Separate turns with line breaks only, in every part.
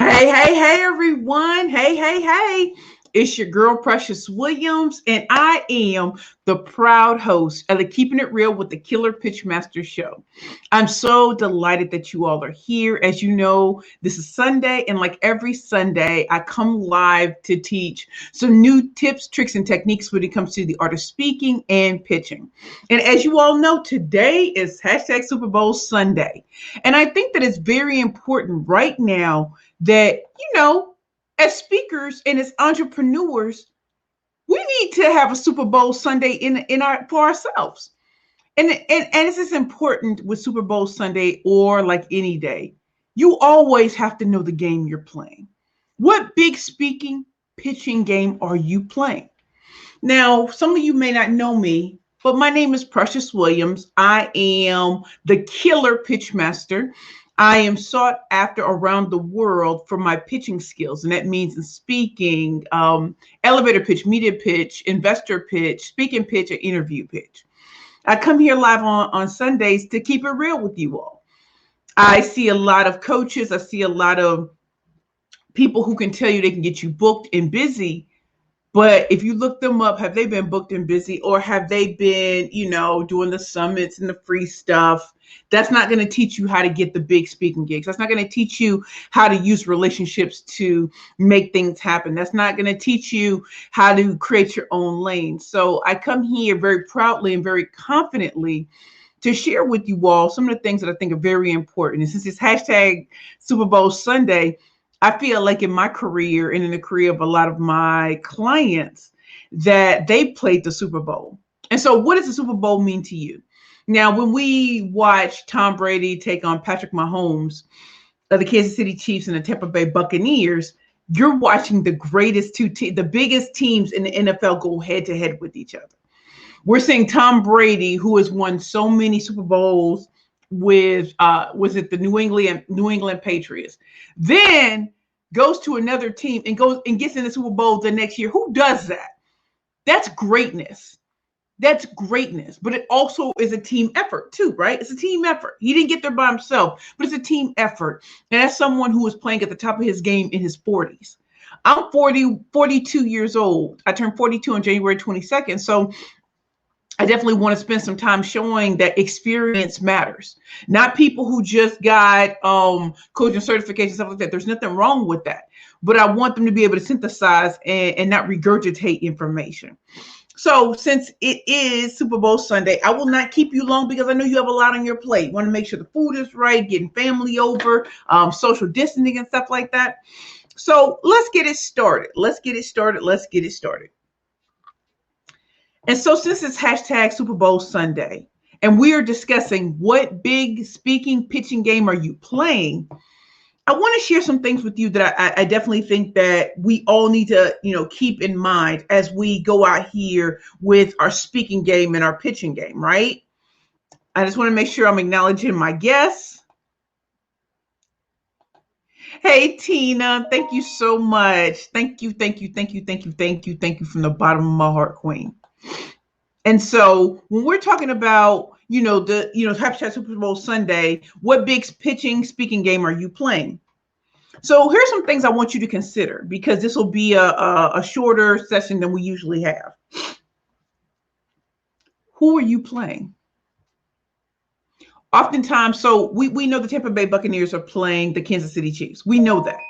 Hey, everyone. Hey. It's your girl, Precious Williams, and I am the proud host of the Keeping It Real with the Killer Pitchmaster show. I'm so delighted that you all are here. As you know, this is Sunday, and like every Sunday, I come live to teach some new tips, tricks, and techniques when it comes to the art of speaking and pitching. And as you all know, today is hashtag Super Bowl Sunday. And I think that it's very important right now that, as speakers and as entrepreneurs, we need to have a Super Bowl Sunday in our for ourselves. And this is important with Super Bowl Sunday or like any day. You always have to know the game you're playing. What big speaking, pitching game are you playing? Now, some of you may not know me, but my name is Precious Williams. I am the killer pitch master. I am sought after around the world for my pitching skills, and that means in speaking, elevator pitch, media pitch, investor pitch, speaking pitch, and interview pitch. I come here live on Sundays to keep it real with you all. I see a lot of coaches. I see a lot of people who can tell you they can get you booked and busy. But if you look them up, have they been booked and busy, or have they been, doing the summits and the free stuff? That's not going to teach you how to get the big speaking gigs. That's not going to teach you how to use relationships to make things happen. That's not going to teach you how to create your own lane. So I come here very proudly and very confidently to share with you all some of the things that I think are very important. And since it's hashtag Super Bowl Sunday, I feel like in my career and in the career of a lot of my clients that they played the Super Bowl. And so what does the Super Bowl mean to you? Now, when we watch Tom Brady take on Patrick Mahomes of the Kansas City Chiefs and the Tampa Bay Buccaneers, you're watching the greatest the biggest teams in the NFL go head to head with each other. We're seeing Tom Brady, who has won so many Super Bowls with was it the New England Patriots, then goes to another team and goes and gets in the Super Bowl the next year. Who does that? That's greatness. That's greatness. But it also is a team effort too, right? It's a team effort. He didn't get there by himself, but it's a team effort. And that's someone who was playing at the top of his game in his 40s. I'm 42 years old. I turned 42 on January 22nd. So I definitely want to spend some time showing that experience matters. Not people who just got coaching certification, stuff like that. There's nothing wrong with that. But I want them to be able to synthesize and not regurgitate information. So since it is Super Bowl Sunday, I will not keep you long because I know you have a lot on your plate. You want to make sure the food is right, getting family over, social distancing and stuff like that. So let's get it started. And so since it's hashtag Super Bowl Sunday, and we are discussing what big speaking pitching game are you playing, I want to share some things with you that I definitely think that we all need to, keep in mind as we go out here with our speaking game and our pitching game, right? I just want to make sure I'm acknowledging my guests. Hey, Tina, thank you so much. Thank you from the bottom of my heart, Queen. And so when we're talking about, hashtag Super Bowl Sunday, what big pitching speaking game are you playing? So here's some things I want you to consider because this will be a shorter session than we usually have. Who are you playing? Oftentimes, so we know the Tampa Bay Buccaneers are playing the Kansas City Chiefs. We know that.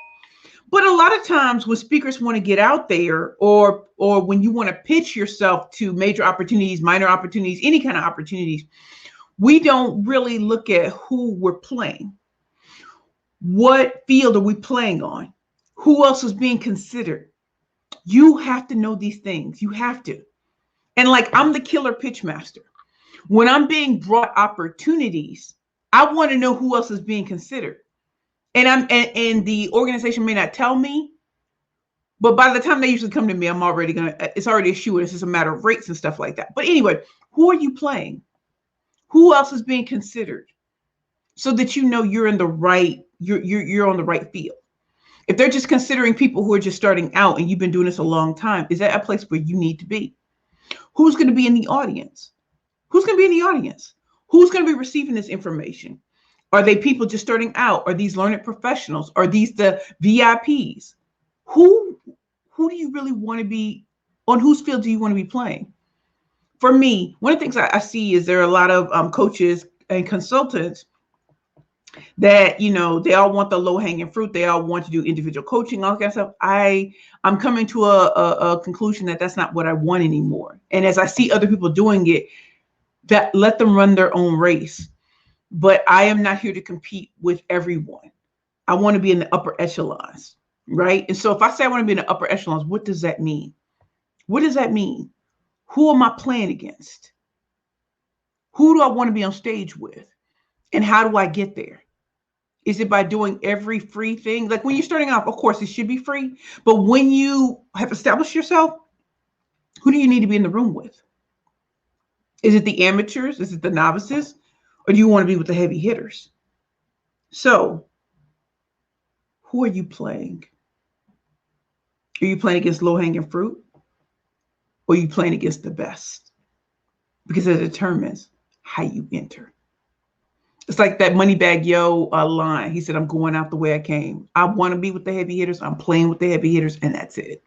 But a lot of times when speakers want to get out there or when you want to pitch yourself to major opportunities, minor opportunities, any kind of opportunities, we don't really look at who we're playing. What field are we playing on? Who else is being considered? You have to know these things. You have to. And like I'm the killer pitch master. When I'm being brought opportunities, I want to know who else is being considered. And the organization may not tell me, but by the time they usually come to me, it's already a shoe. It's just a matter of rates and stuff like that. But anyway, who are you playing? Who else is being considered? So that you know you're in the right, you're on the right field. If they're just considering people who are just starting out and you've been doing this a long time, is that a place where you need to be? Who's going to be in the audience? Who's going to be in the audience? Who's going to be receiving this information? Are they people just starting out? Are these learned professionals? Are these the VIPs? Who who do you really want to be, on whose field do you want to be playing? For me, one of the things I see is there are a lot of coaches and consultants that, they all want the low hanging fruit. They all want to do individual coaching, all that kind of stuff. I'm coming to a conclusion that that's not what I want anymore. And as I see other people doing it, that let them run their own race. But I am not here to compete with everyone. I want to be in the upper echelons, right? And so if I say I want to be in the upper echelons, what does that mean? What does that mean? Who am I playing against? Who do I want to be on stage with? And how do I get there? Is it by doing every free thing? Like when you're starting off, of course, it should be free. But when you have established yourself, who do you need to be in the room with? Is it the amateurs? Is it the novices? Or do you want to be with the heavy hitters? So, who are you playing? Are you playing against low-hanging fruit? Or are you playing against the best? Because it determines how you enter. It's like that Moneybag Yo line. He said, I'm going out the way I came. I want to be with the heavy hitters. I'm playing with the heavy hitters, and that's it.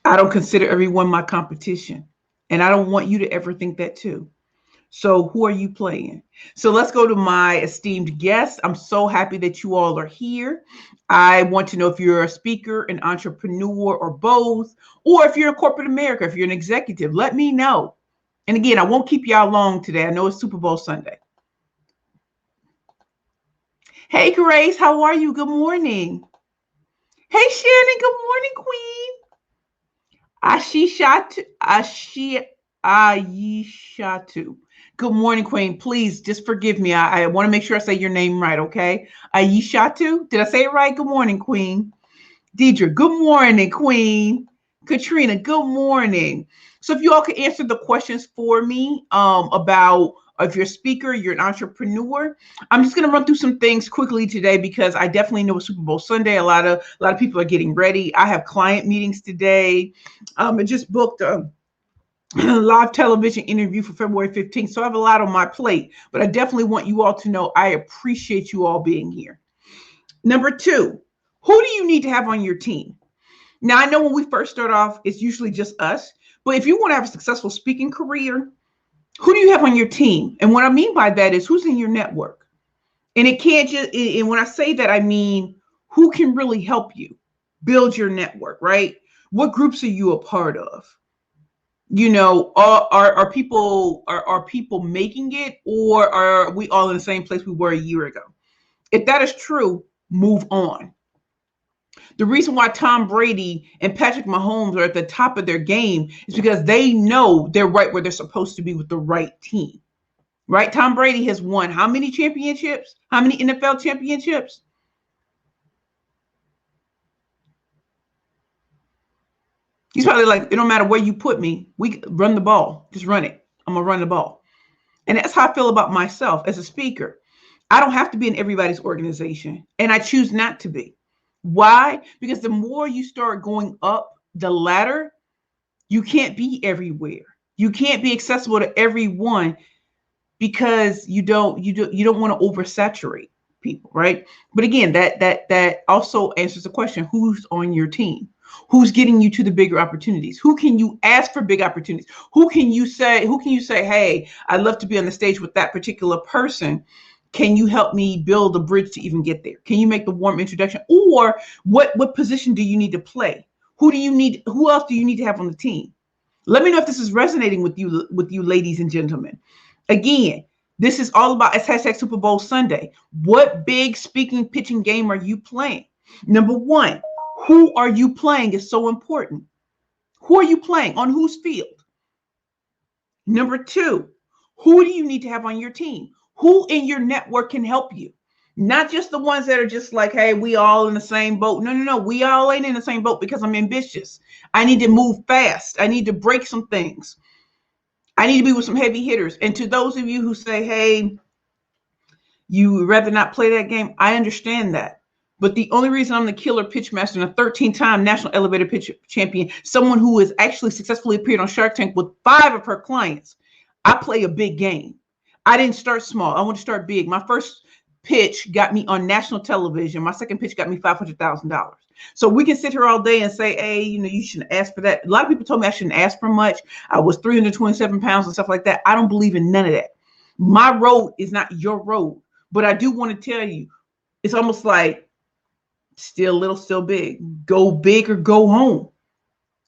I don't consider everyone my competition. And I don't want you to ever think that too. So who are you playing? So let's go to my esteemed guests. I'm so happy that you all are here. I want to know if you're a speaker, an entrepreneur, or both, or if you're in corporate America, if you're an executive, let me know. And again, I won't keep y'all long today. I know it's Super Bowl Sunday. Hey, Grace, how are you? Good morning. Hey, Shannon, good morning, Queen. Aishatu. Good morning, Queen. Please just forgive me. I want to make sure I say your name right, okay? Aishatu. Did I say it right? Good morning, Queen. Deidre, good morning, Queen. Katrina, good morning. So if you all could answer the questions for me about if you're a speaker, you're an entrepreneur. I'm just going to run through some things quickly today because I definitely know it's Super Bowl Sunday. A lot of people are getting ready. I have client meetings today. I just booked a live television interview for February 15th. So I have a lot on my plate, but I definitely want you all to know I appreciate you all being here. Number two, who do you need to have on your team? Now, I know when we first start off, it's usually just us, but if you want to have a successful speaking career, who do you have on your team? And what I mean by that is who's in your network. And it can't just, and when I say that, I mean, who can really help you build your network, right? What groups are you a part of? Are people making it, or are we all in the same place we were a year ago? If that is true, move on. The reason why Tom Brady and Patrick Mahomes are at the top of their game is because they know they're right where they're supposed to be with the right team, right? Tom Brady has won how many championships? How many NFL championships? He's probably like, it don't matter where you put me. We run the ball. Just run it. I'm going to run the ball. And that's how I feel about myself as a speaker. I don't have to be in everybody's organization, and I choose not to be. Why? Because the more you start going up the ladder, you can't be everywhere. You can't be accessible to everyone because you don't want to oversaturate people, right? But again, that also answers the question: who's on your team? Who's getting you to the bigger opportunities? Who can you ask for big opportunities? Who can you say, hey, I'd love to be on the stage with that particular person. Can you help me build a bridge to even get there? Can you make the warm introduction? Or what position do you need to play? Who else do you need to have on the team? Let me know if this is resonating with you, ladies and gentlemen. Again, this is all about # Super Bowl Sunday. What big speaking, pitching game are you playing? Number one, who are you playing is so important. Who are you playing? On whose field? Number two, who do you need to have on your team? Who in your network can help you? Not just the ones that are just like, hey, we all in the same boat. No. We all ain't in the same boat because I'm ambitious. I need to move fast. I need to break some things. I need to be with some heavy hitters. And to those of you who say, hey, you would rather not play that game, I understand that. But the only reason I'm the killer pitch master and a 13-time national elevator pitch champion, someone who has actually successfully appeared on Shark Tank with 5 of her clients, I play a big game. I didn't start small. I want to start big. My first pitch got me on national television. My second pitch got me $500,000. So we can sit here all day and say, hey, you shouldn't ask for that. A lot of people told me I shouldn't ask for much. I was 327 pounds and stuff like that. I don't believe in none of that. My road is not your road. But I do want to tell you, it's almost like still little, still big. Go big or go home.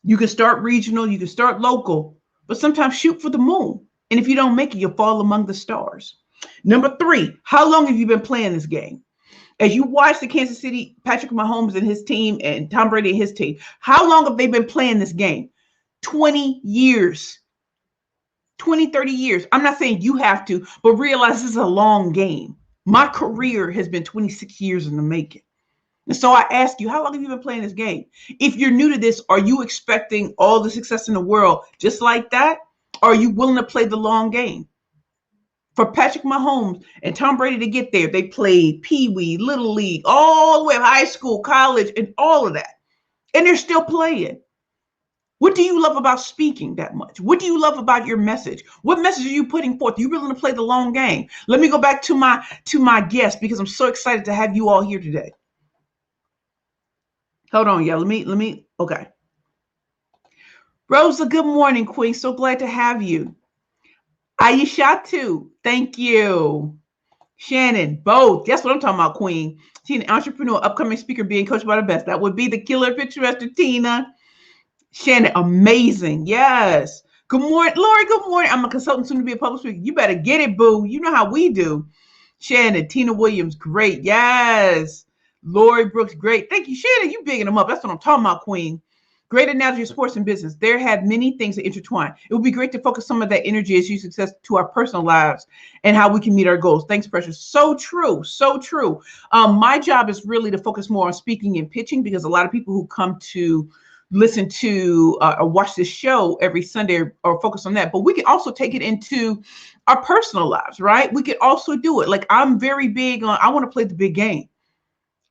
You can start regional, you can start local, but sometimes shoot for the moon. And if you don't make it, you'll fall among the stars. Number 3, how long have you been playing this game? As you watch the Kansas City, Patrick Mahomes and his team and Tom Brady and his team, how long have they been playing this game? 20 years. 20, 30 years. I'm not saying you have to, but realize this is a long game. My career has been 26 years in the making. And so I ask you, how long have you been playing this game? If you're new to this, are you expecting all the success in the world just like that? Or are you willing to play the long game? For Patrick Mahomes and Tom Brady to get there, they played Pee Wee, Little League, all the way up high school, college, and all of that. And they're still playing. What do you love about speaking that much? What do you love about your message? What message are you putting forth? Are you willing to play the long game? Let me go back to my guest because I'm so excited to have you all here today. Hold on, yeah. Let me. Okay. Rosa, good morning, Queen. So glad to have you. Aisha too. Thank you. Shannon, both. That's what I'm talking about, Queen. She's an entrepreneur, upcoming speaker, being coached by the best. That would be the killer picture master, Tina. Shannon, amazing. Yes. Good morning, Lori. Good morning. I'm a consultant, soon to be a public speaker. You better get it, boo. You know how we do. Shannon, Tina Williams, great. Yes. Lori Brooks, great. Thank you, Shannon. You bigging them up. That's what I'm talking about, Queen. Great analogy of sports and business. There have many things that intertwine. It would be great to focus some of that energy as you success to our personal lives and how we can meet our goals. Thanks, Precious. So true. So true. My job is really to focus more on speaking and pitching because a lot of people who come to listen to or watch this show every Sunday or focus on that. But we can also take it into our personal lives, right? We could also do it. Like I'm very big on, I want to play the big game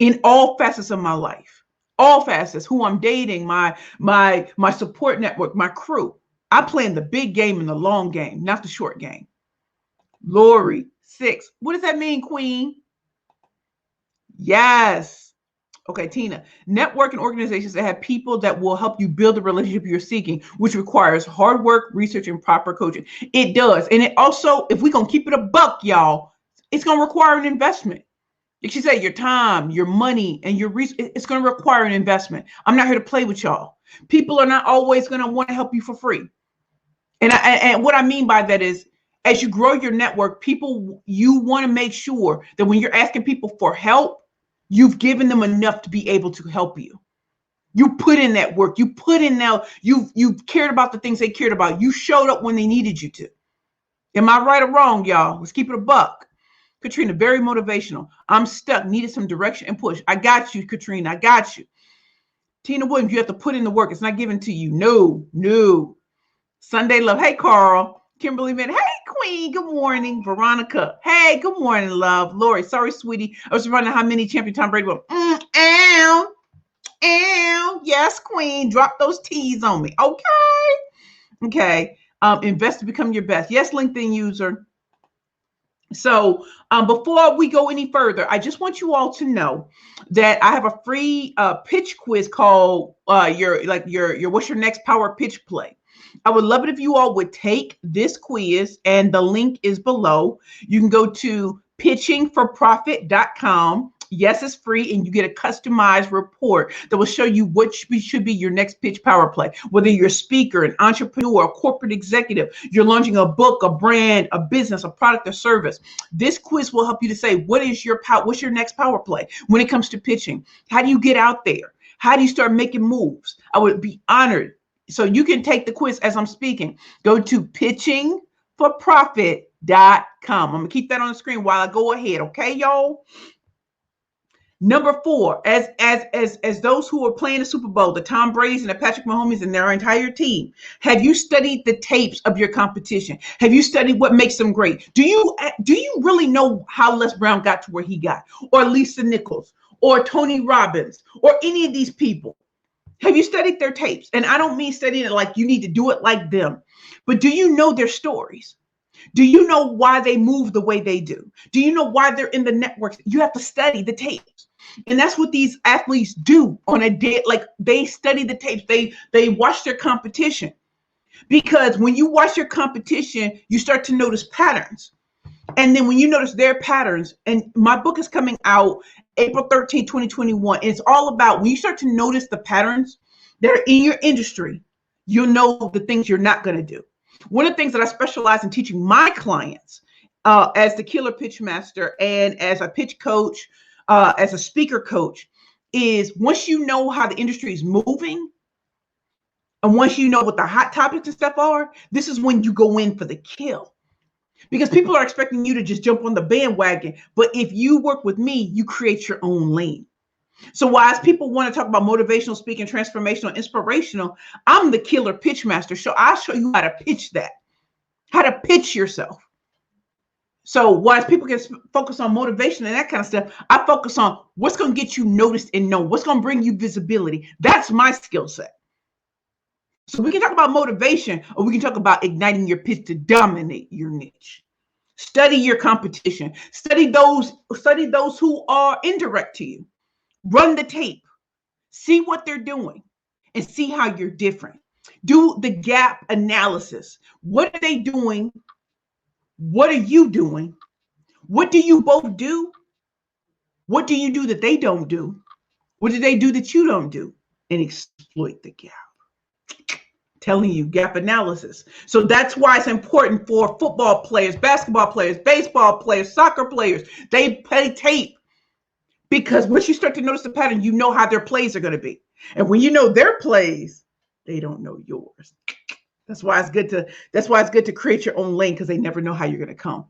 in all facets of my life. All facets, who I'm dating, my support network, my crew. I play in the big game and the long game, not the short game. Lori, 6. What does that mean, Queen? Yes. Okay, Tina. Network and organizations that have people that will help you build the relationship you're seeking, which requires hard work, research, and proper coaching. It does. And it also, if we're going to keep it a buck, y'all, it's going to require an investment. Like she said, your time, your money, and your research, it's going to require an investment. I'm not here to play with y'all. People are not always going to want to help you for free. And what I mean by that is, as you grow your network, people, you want to make sure that when you're asking people for help, you've given them enough to be able to help you. You put in that work. You put in now, you've cared about the things they cared about. You showed up when they needed you to. Am I right or wrong, y'all? Let's keep it a buck. Katrina, very motivational. I'm stuck, needed some direction and push. I got you, Katrina. I got you. Tina Williams, you have to put in the work. It's not given to you. No. Sunday love. Hey, Carl. Kimberly, man. Hey, Queen. Good morning. Veronica. Hey, good morning, love. Lori, sorry, sweetie. I was wondering how many champion Tom Brady will. Ow. Yes, Queen. Drop those T's on me. Okay. Invest to become your best. Yes, LinkedIn user. So before we go any further, I just want you all to know that I have a free pitch quiz called your what's your next power pitch play. I would love it if you all would take this quiz, and the link is below. You can go to pitchingforprofit.com. Yes, it's free, and you get a customized report that will show you what should be your next pitch power play. Whether you're a speaker, an entrepreneur, a corporate executive, you're launching a book, a brand, a business, a product, or service. This quiz will help you to say, what's your next power play when it comes to pitching? How do you get out there? How do you start making moves? I would be honored. So you can take the quiz as I'm speaking. Go to pitchingforprofit.com. I'm going to keep that on the screen while I go ahead. Okay, y'all? Number 4, as those who are playing the Super Bowl, the Tom Brady's and the Patrick Mahomes and their entire team, have you studied the tapes of your competition? Have you studied what makes them great? Do you really know how Les Brown got to where he got, or Lisa Nichols, or Tony Robbins, or any of these people? Have you studied their tapes? And I don't mean studying it like you need to do it like them, but do you know their stories? Do you know why they move the way they do? Do you know why they're in the networks? You have to study the tapes. And that's what these athletes do on a day. Like, they study the tapes. They watch their competition. Because when you watch your competition, you start to notice patterns. And then when you notice their patterns, and my book is coming out April 13, 2021. And it's all about when you start to notice the patterns that are in your industry, you'll know the things you're not going to do. One of the things that I specialize in teaching my clients as the killer pitch master and as a pitch coach, as a speaker coach, is once you know how the industry is moving, and once you know what the hot topics and stuff are, this is when you go in for the kill. Because people are expecting you to just jump on the bandwagon. But if you work with me, you create your own lane. So while people want to talk about motivational speaking, transformational, inspirational, I'm the killer pitch master. So I'll show you how to pitch that, how to pitch yourself. So while people can focus on motivation and that kind of stuff, I focus on what's going to get you noticed and known, what's going to bring you visibility. That's my skill set. So we can talk about motivation, or we can talk about igniting your pitch to dominate your niche. Study your competition. Study those who are indirect to you. Run the tape. See what they're doing and see how you're different. Do the gap analysis. What are they doing? What are you doing? What do you both do? What do you do that they don't do? What do they do that you don't do? And exploit the gap. Telling you, gap analysis. So that's why it's important for football players, basketball players, baseball players, soccer players. They play tape, because once you start to notice the pattern, you know how their plays are going to be. And when you know their plays, they don't know yours. That's why it's good to create your own lane, because they never know how you're going to come.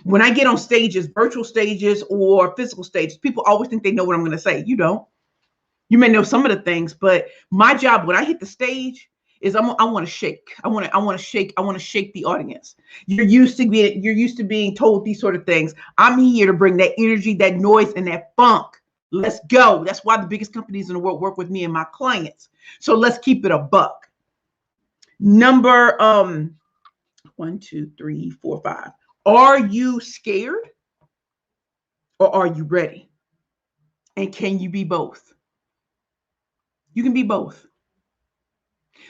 When I get on stages, virtual stages or physical stages, people always think they know what I'm going to say. You don't. You may know some of the things, but my job when I hit the stage is I want to shake. I want to shake the audience. You're used to being told these sort of things. I'm here to bring that energy, that noise, and that funk. Let's go. That's why the biggest companies in the world work with me and my clients. So let's keep it a buck. Number 1, 2, 3, 4, 5. Are you scared or are you ready? And can you be both? You can be both.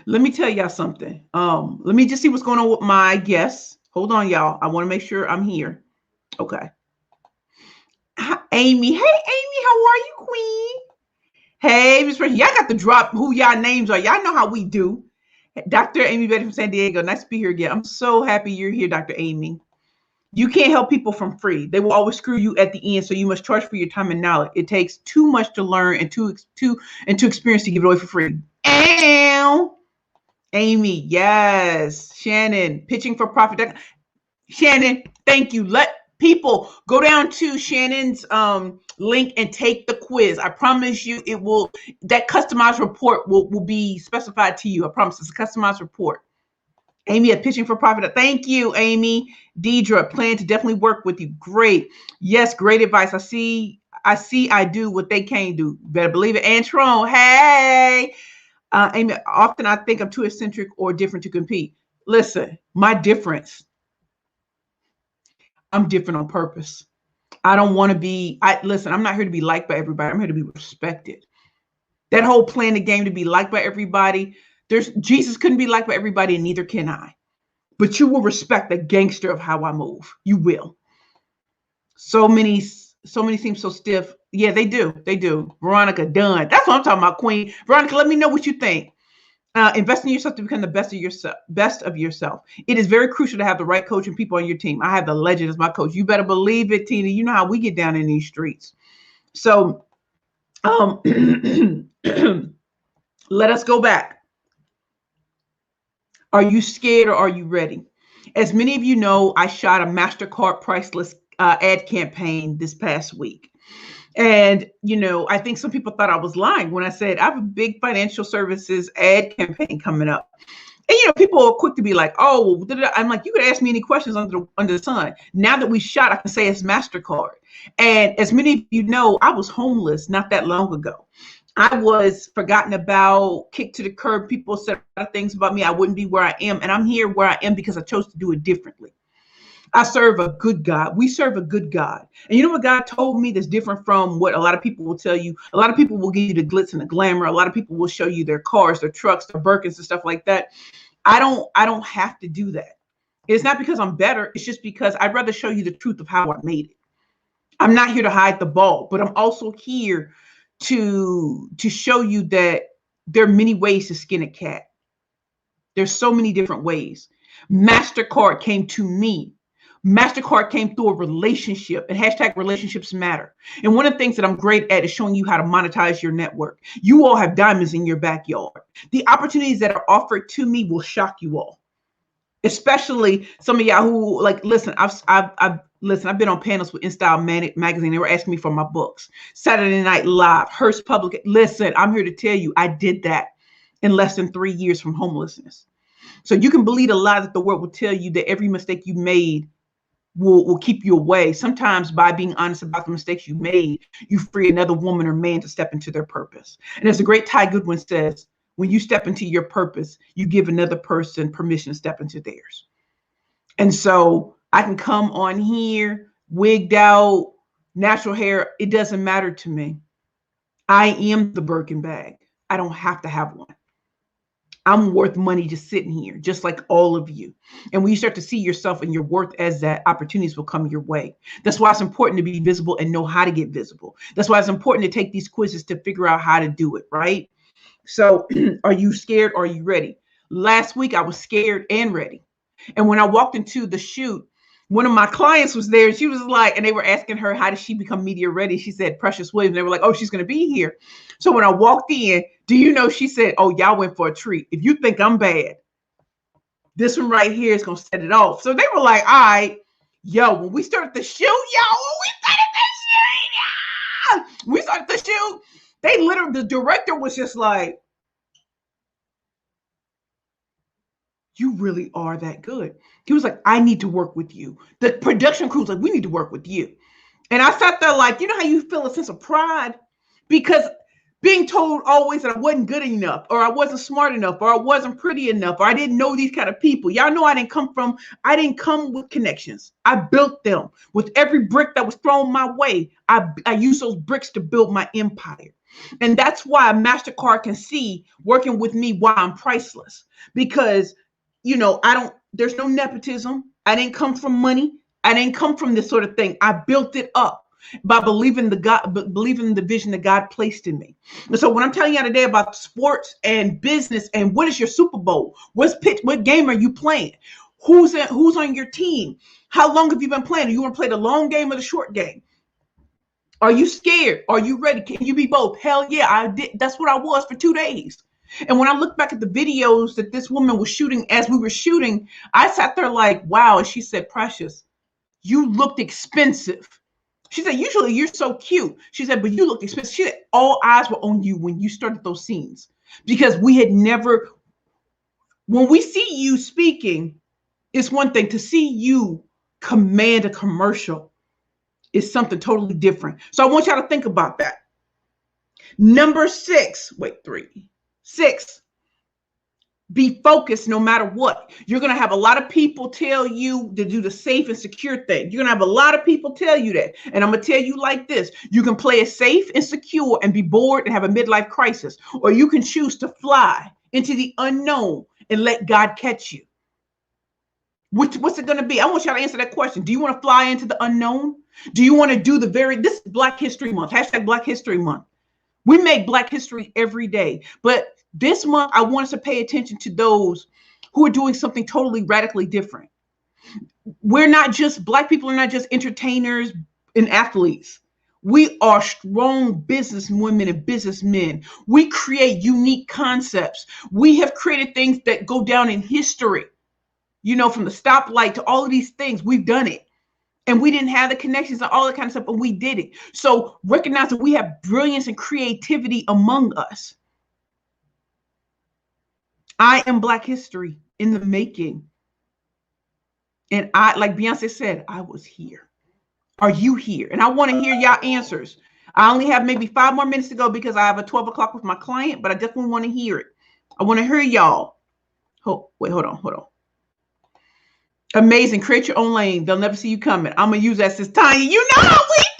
Let me tell y'all something. Let me just see what's going on with my guests. Hold on, y'all. I want to make sure I'm here. Okay. Hi, Amy. Hey, Amy, how are you, Queen? Hey, Miss Y'all got to drop who y'all names are. Y'all know how we do. Dr. Amy Betty from San Diego. Nice to be here again. I'm so happy you're here, Dr. Amy. You can't help people from free. They will always screw you at the end, so you must charge for your time and knowledge. It takes too much to learn and too experience to give it away for free. Ow. Amy, yes. Shannon, pitching for profit. Shannon, thank you. Let people go down to Shannon's link and take the quiz. I promise you that customized report will be specified to you. I promise it's a customized report. Amy at Pitching for Profit. Thank you, Amy. Deidre, plan to definitely work with you. Great. Yes, great advice. I do what they can't do. Better believe it. Antron, hey. Amy, often I think I'm too eccentric or different to compete. Listen, my difference, I'm different on purpose. I don't want to be, listen, I'm not here to be liked by everybody. I'm here to be respected. That whole playing the game to be liked by everybody, Jesus couldn't be liked by everybody, and neither can I. But you will respect the gangster of how I move. You will. So many seem so stiff. Yeah, they do. They do. Veronica, done. That's what I'm talking about, Queen. Veronica, let me know what you think. Invest in yourself to become the best of yourself. It is very crucial to have the right coach and people on your team. I have the legend as my coach. You better believe it, Tina. You know how we get down in these streets. So let us go back. Are you scared or are you ready? As many of you know, I shot a MasterCard priceless ad campaign this past week. And, I think some people thought I was lying when I said I have a big financial services ad campaign coming up. And, people are quick to be like, oh, I'm like, you could ask me any questions under the sun. Now that we shot, I can say it's MasterCard. And as many of you know, I was homeless not that long ago. I was forgotten about, kicked to the curb. People said things about me. I wouldn't be where I am. And I'm here where I am because I chose to do it differently. I serve a good God. We serve a good God. And you know what God told me that's different from what a lot of people will tell you? A lot of people will give you the glitz and the glamour. A lot of people will show you their cars, their trucks, their Birkins and stuff like that. I don't have to do that. It's not because I'm better. It's just because I'd rather show you the truth of how I made it. I'm not here to hide the ball, but I'm also here to show you that there are many ways to skin a cat. There's so many different ways. MasterCard came to me. MasterCard came through a relationship, and hashtag relationships matter. And one of the things that I'm great at is showing you how to monetize your network. You all have diamonds in your backyard. The opportunities that are offered to me will shock you all, especially some of y'all who like, listen, I've been on panels with InStyle magazine. They were asking me for my books. Saturday Night Live, Hearst Public. Listen, I'm here to tell you, I did that in less than 3 years from homelessness. So you can believe a lie that the world will tell you that every mistake you made will keep you away. Sometimes by being honest about the mistakes you made, you free another woman or man to step into their purpose. And as the great Ty Goodwin says, when you step into your purpose, you give another person permission to step into theirs. And so I can come on here, wigged out, natural hair. It doesn't matter to me. I am the Birkin bag. I don't have to have one. I'm worth money just sitting here, just like all of you. And when you start to see yourself and your worth as that, opportunities will come your way. That's why it's important to be visible and know how to get visible. That's why it's important to take these quizzes to figure out how to do it, right? So are you scared or are you ready? Last week, I was scared and ready. And when I walked into the shoot, one of my clients was there. She was like, and they were asking her, how did she become media ready? She said, Precious Williams. They were like, oh, she's going to be here. So when I walked in, do you know, she said, oh, y'all went for a treat. If you think I'm bad, this one right here is going to set it off. So they were like, all right, yo, when we started the shoot, we started the shoot, they literally, the director was just like, you really are that good. He was like, I need to work with you. The production crew's like, we need to work with you. And I sat there like, you know how you feel a sense of pride? Because being told always that I wasn't good enough, or I wasn't smart enough, or I wasn't pretty enough, or I didn't know these kind of people. Y'all know I didn't come with connections. I built them. With every brick that was thrown my way, I used those bricks to build my empire. And that's why MasterCard can see working with me why I'm priceless. Because there's no nepotism. I didn't come from money. I didn't come from this sort of thing. I built it up by believing believing in the vision that God placed in me. And so when I'm telling you today about sports and business and what is your Super Bowl, what game are you playing? Who's on your team? How long have you been playing? Do you want to play the long game or the short game? Are you scared? Are you ready? Can you be both? Hell yeah, I did. That's what I was for 2 days. And when I look back at the videos that this woman was shooting as we were shooting, I sat there like, wow. And she said, Precious, you looked expensive. She said, usually you're so cute. She said, but you look expensive. She said, all eyes were on you when you started those scenes because we had never, when we see you speaking, it's one thing. To see you command a commercial is something totally different. So I want y'all to think about that. Number 6, 6, be focused no matter what. You're going to have a lot of people tell you to do the safe and secure thing. You're going to have a lot of people tell you that. And I'm going to tell you like this. You can play it safe and secure and be bored and have a midlife crisis. Or you can choose to fly into the unknown and let God catch you. What's it going to be? I want y'all to answer that question. Do you want to fly into the unknown? Do you want to do this is Black History Month, hashtag Black History Month. We make Black history every day. But this month, I want us to pay attention to those who are doing something totally radically different. Black people are not just entertainers and athletes. We are strong business women and businessmen. We create unique concepts. We have created things that go down in history. From the stoplight to all of these things, we've done it. And we didn't have the connections and all that kind of stuff, but we did it. So recognize that we have brilliance and creativity among us. I am Black history in the making. And like Beyonce said, I was here. Are you here? And I want to hear y'all answers. I only have maybe 5 more minutes to go because I have a 12 o'clock with my client, but I definitely want to hear it. I want to hear y'all. Hold on. Amazing. Create your own lane. They'll never see you coming. I'm going to use that, says Tanya. You know how we do.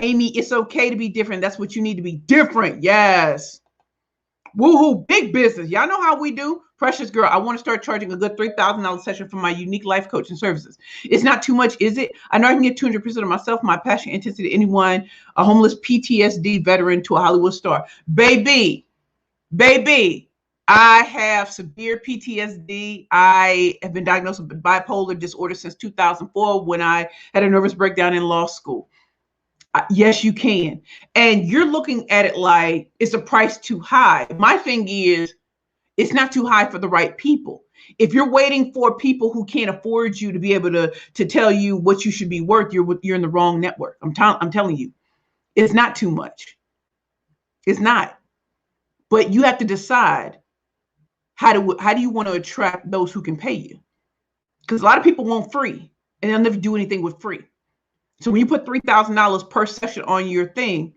Amy, it's okay to be different. That's what you need to be different. Yes. Woohoo. Big business. Y'all know how we do. Precious girl, I want to start charging a good $3,000 session for my unique life coaching services. It's not too much, is it? I know I can get 200% of myself, my passion, intensity to anyone, a homeless PTSD veteran to a Hollywood star. Baby, I have severe PTSD. I have been diagnosed with bipolar disorder since 2004 when I had a nervous breakdown in law school. Yes, you can. And you're looking at it like it's a price too high. My thing is, it's not too high for the right people. If you're waiting for people who can't afford you to be able to tell you what you should be worth, you're in the wrong network. I'm telling you, it's not too much. It's not. But you have to decide how do you want to attract those who can pay you? Because a lot of people want free, and they'll never do anything with free. So when you put $3,000 per session on your thing,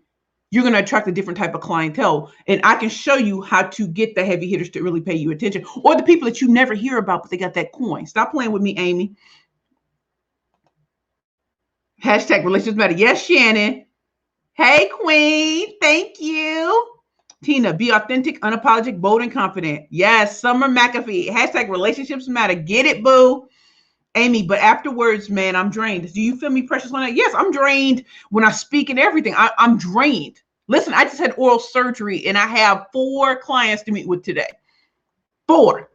you're going to attract a different type of clientele. And I can show you how to get the heavy hitters to really pay you attention, or the people that you never hear about, but they got that coin. Stop playing with me, Amy. Hashtag relationships matter. Yes, Shannon. Hey, Queen. Thank you. Tina, be authentic, unapologetic, bold, and confident. Yes, Summer McAfee. Hashtag relationships matter. Get it, boo. Amy, but afterwards, man, I'm drained. Do you feel me, Precious Lana? Yes, I'm drained when I speak and everything. I'm drained. Listen, I just had oral surgery and I have 4 clients to meet with today. 4.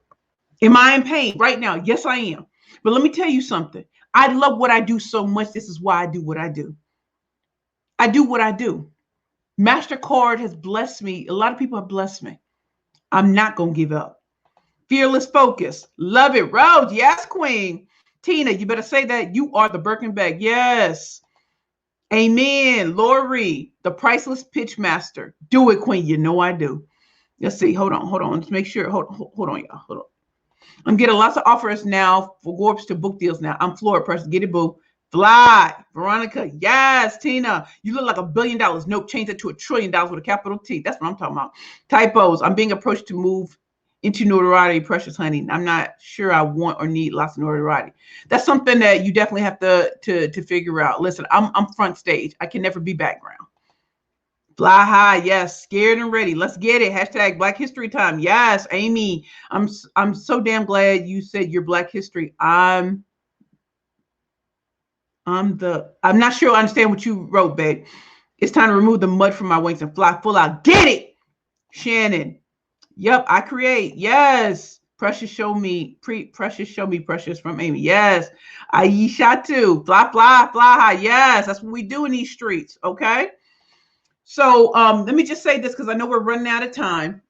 Am I in pain right now? Yes, I am. But let me tell you something. I love what I do so much. This is why I do what I do. I do what I do. MasterCard has blessed me. A lot of people have blessed me. I'm not going to give up. Fearless focus. Love it. Rose. Yes, Queen. Tina, you better say that. You are the Birkin bag. Yes. Amen. Lori, the priceless pitch master. Do it, Queen. You know I do. Let's see. Hold on. Let's make sure. Hold on, y'all. Hold on. I'm getting lots of offers now for Gorps to book deals now. I'm Florida person. Get it, boo. Fly. Veronica. Yes. Tina, you look like $1 billion. Nope. Change it to $1 trillion with a capital T. That's what I'm talking about. Typos. I'm being approached to move into notoriety, Precious honey. I'm not sure I want or need lots of notoriety. That's something that you definitely have to figure out. Listen, I'm front stage. I can never be background. Fly high, yes. Scared and ready. Let's get it. Hashtag Black History Time. Yes, Amy. I'm so damn glad you said your Black History. I'm not sure I understand what you wrote, babe. It's time to remove the mud from my wings and fly full out. Get it, Shannon. Yep, I create. Yes. Precious show me. Precious from Amy. Yes. Aisha too. Fly high. Yes. That's what we do in these streets. Okay. So let me just say this because I know we're running out of time.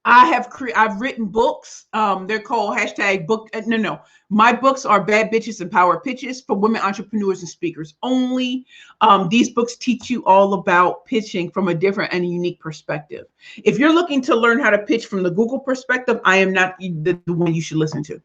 I've written books. They're called hashtag book. No. My books are Bad Bitches and Power Pitches for women entrepreneurs and speakers only. These books teach you all about pitching from a different and unique perspective. If you're looking to learn how to pitch from the Google perspective, I am not the one you should listen to.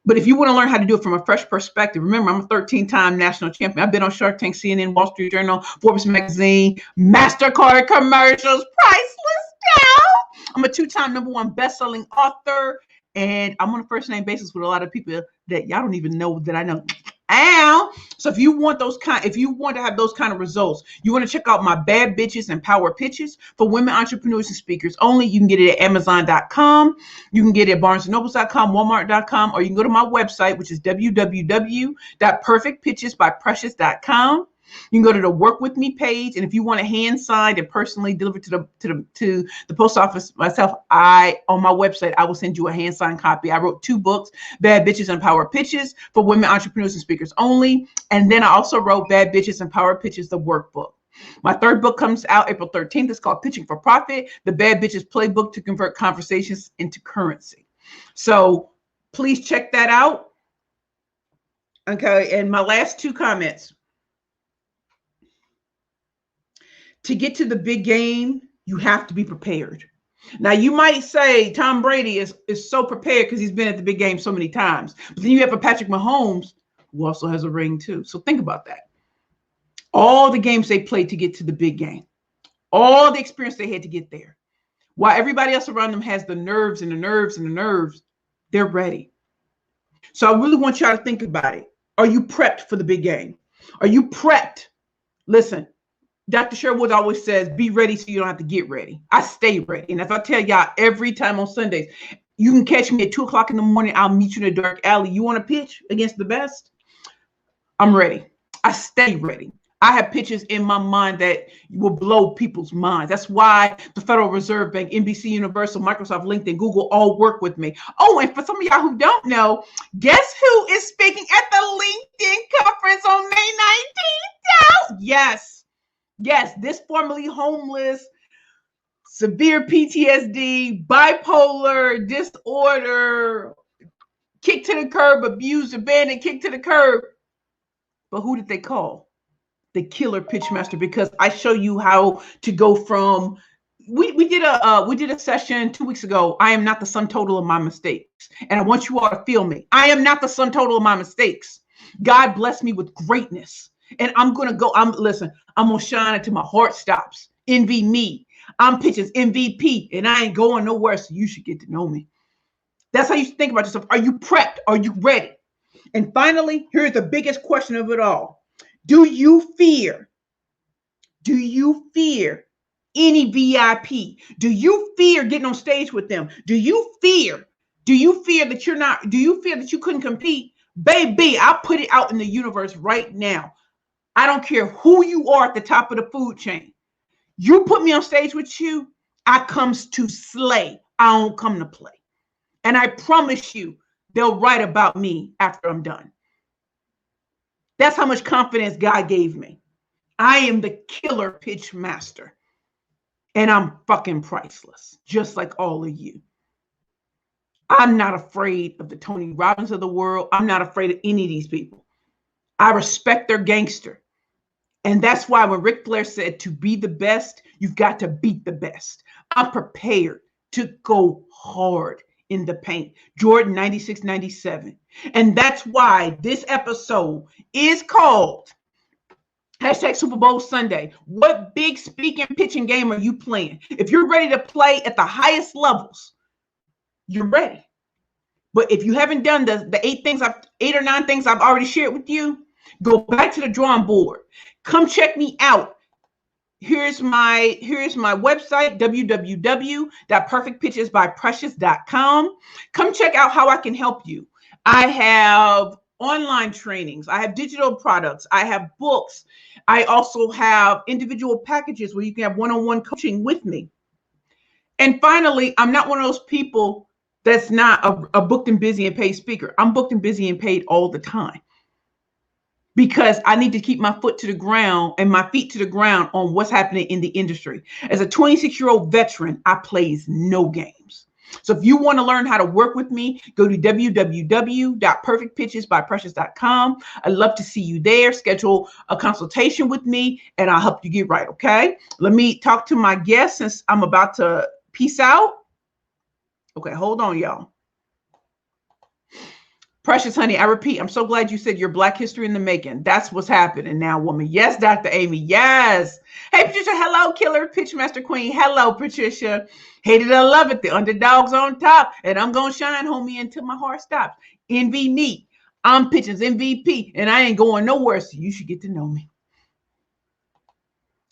But if you want to learn how to do it from a fresh perspective, remember, I'm a 13-time national champion. I've been on Shark Tank, CNN, Wall Street Journal, Forbes magazine, MasterCard commercials, priceless down. I'm a 2-time #1 best-selling author, and I'm on a first-name basis with a lot of people that y'all don't even know that I know. Ow. So if you want to have those kind of results, you want to check out my Bad Bitches and Power Pitches for women entrepreneurs and speakers only. You can get it at Amazon.com. You can get it at BarnesandNobles.com, Walmart.com, or you can go to my website, which is www.perfectpitchesbyprecious.com. You can go to the Work With Me page, and if you want a hand signed and personally delivered to the post office myself, on my website I will send you a hand signed copy. I wrote 2 books, Bad Bitches and Power Pitches for women entrepreneurs and speakers only, and then I also wrote Bad Bitches and Power Pitches, the workbook. My 3rd book comes out April 13th. It's called Pitching for Profit: The Bad Bitches Playbook to Convert Conversations into Currency. So please check that out. Okay, and my last 2 comments. To get to the big game, you have to be prepared. Now, you might say Tom Brady is so prepared because he's been at the big game so many times. But then you have a Patrick Mahomes who also has a ring too. So think about that. All the games they played to get to the big game, all the experience they had to get there. While everybody else around them has the nerves, they're ready. So I really want y'all to think about it. Are you prepped for the big game? Are you prepped? Listen, Dr. Sherwood always says, be ready so you don't have to get ready. I stay ready. And as I tell y'all every time on Sundays, you can catch me at 2 o'clock in the morning. I'll meet you in a dark alley. You want to pitch against the best? I'm ready. I stay ready. I have pitches in my mind that will blow people's minds. That's why the Federal Reserve Bank, NBC Universal, Microsoft, LinkedIn, Google all work with me. Oh, and for some of y'all who don't know, guess who is speaking at the LinkedIn conference on May 19th? Yes. Yes, this formerly homeless, severe PTSD, bipolar disorder, kicked to the curb, abused, abandoned, kicked to the curb. But who did they call? The killer pitchmaster, because I show you how to go from we did a session 2 weeks ago. I am not the sum total of my mistakes. And I want you all to feel me. I am not the sum total of my mistakes. God blessed me with greatness. And I'm gonna shine until my heart stops. Envy me. I'm pitching MVP and I ain't going nowhere. So you should get to know me. That's how you think about yourself. Are you prepped? Are you ready? And finally, here's the biggest question of it all. Do you fear any VIP? Do you fear getting on stage with them? Do you fear that you couldn't compete? Baby, I'll put it out in the universe right now. I don't care who you are at the top of the food chain. You put me on stage with you, I comes to slay. I don't come to play. And I promise you, they'll write about me after I'm done. That's how much confidence God gave me. I am the killer pitch master. And I'm fucking priceless, just like all of you. I'm not afraid of the Tony Robbins of the world. I'm not afraid of any of these people. I respect their gangster. And that's why when Ric Flair said to be the best, you've got to beat the best. I'm prepared to go hard in the paint. Jordan 96-97. And that's why this episode is called Super Bowl Sunday. What big speaking, pitching game are you playing? If you're ready to play at the highest levels, you're ready. But if you haven't done the 8 or 9 things I've already shared with you, go back to the drawing board. Come check me out. Here's my website, www.perfectpitchesbyprecious.com. Come check out how I can help you. I have online trainings. I have digital products. I have books. I also have individual packages where you can have one-on-one coaching with me. And finally, I'm not one of those people that's not a booked and busy and paid speaker. I'm booked and busy and paid all the time, because I need to keep my foot to the ground and my feet to the ground on what's happening in the industry. As a 26-year-old veteran, I plays no games. So if you want to learn how to work with me, go to www.perfectpitchesbyprecious.com. I'd love to see you there. Schedule a consultation with me and I'll help you get right, okay? Let me talk to my guest since I'm about to peace out. Okay, hold on, y'all. Precious honey, I repeat, I'm so glad you said your Black history in the making. That's what's happening now, woman. Yes, Dr. Amy. Yes. Hey, Patricia. Hello, killer pitchmaster queen. Hello, Patricia. Hated it, I love it. The underdog's on top, and I'm going to shine, homie, until my heart stops. Envy me. I'm pitching's MVP, and I ain't going nowhere, so you should get to know me.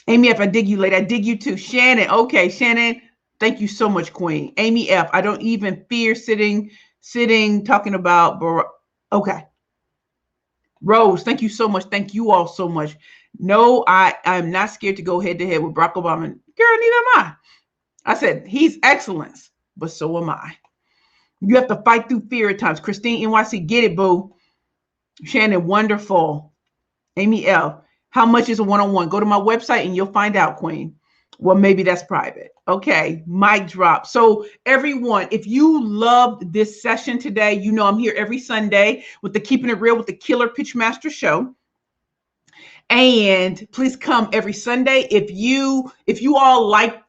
Amy F., I dig you, lady. I dig you too. Shannon. Okay, Shannon. Thank you so much, queen. Amy F., I don't even fear sitting talking about okay. Rose, thank you so much. Thank you all so much. No, I'm not scared to go head to head with Barack Obama. Girl, neither am I. I said he's excellence, but so am I. You have to fight through fear at times. Christine NYC, get it, boo. Shannon, wonderful. Amy L., how much is a one-on-one? Go to my website and you'll find out, queen. Well, maybe that's private. Okay, mic drop. So everyone, if you loved this session today, you know I'm here every Sunday with the Keeping It Real with the Killer Pitchmaster show. And please come every Sunday. If you all like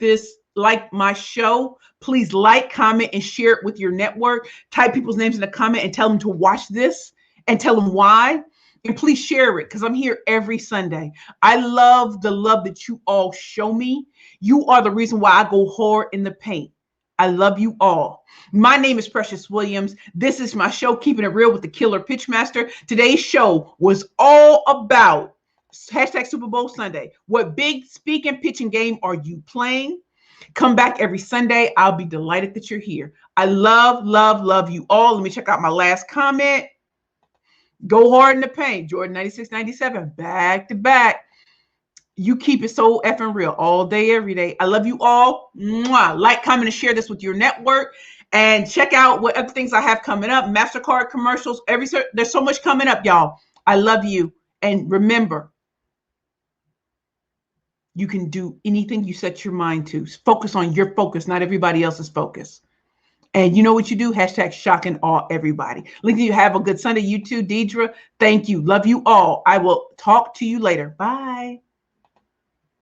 my show, please like, comment, and share it with your network. Type people's names in the comment and tell them to watch this and tell them why. And please share it, because I'm here every Sunday. I love the love that you all show me. You are the reason why I go hard in the paint. I love you all. My name is Precious Williams. This is my show, Keeping It Real with the Killer Pitchmaster. Today's show was all about hashtag Super Bowl Sunday. What big speaking pitching game are you playing? Come back every Sunday. I'll be delighted that you're here. I love you all. Let me check out my last comment. Go hard in the paint. Jordan 9697, back to back. You keep it so effing real all day, every day. I love you all. Mwah. Like, comment, and share this with your network. And check out what other things I have coming up. MasterCard commercials. There's so much coming up, y'all. I love you. And remember, you can do anything you set your mind to. Focus on your focus, not everybody else's focus. And you know what you do? Hashtag shock and awe everybody. Lincoln, you have a good Sunday. You too, Deidre. Thank you. Love you all. I will talk to you later. Bye.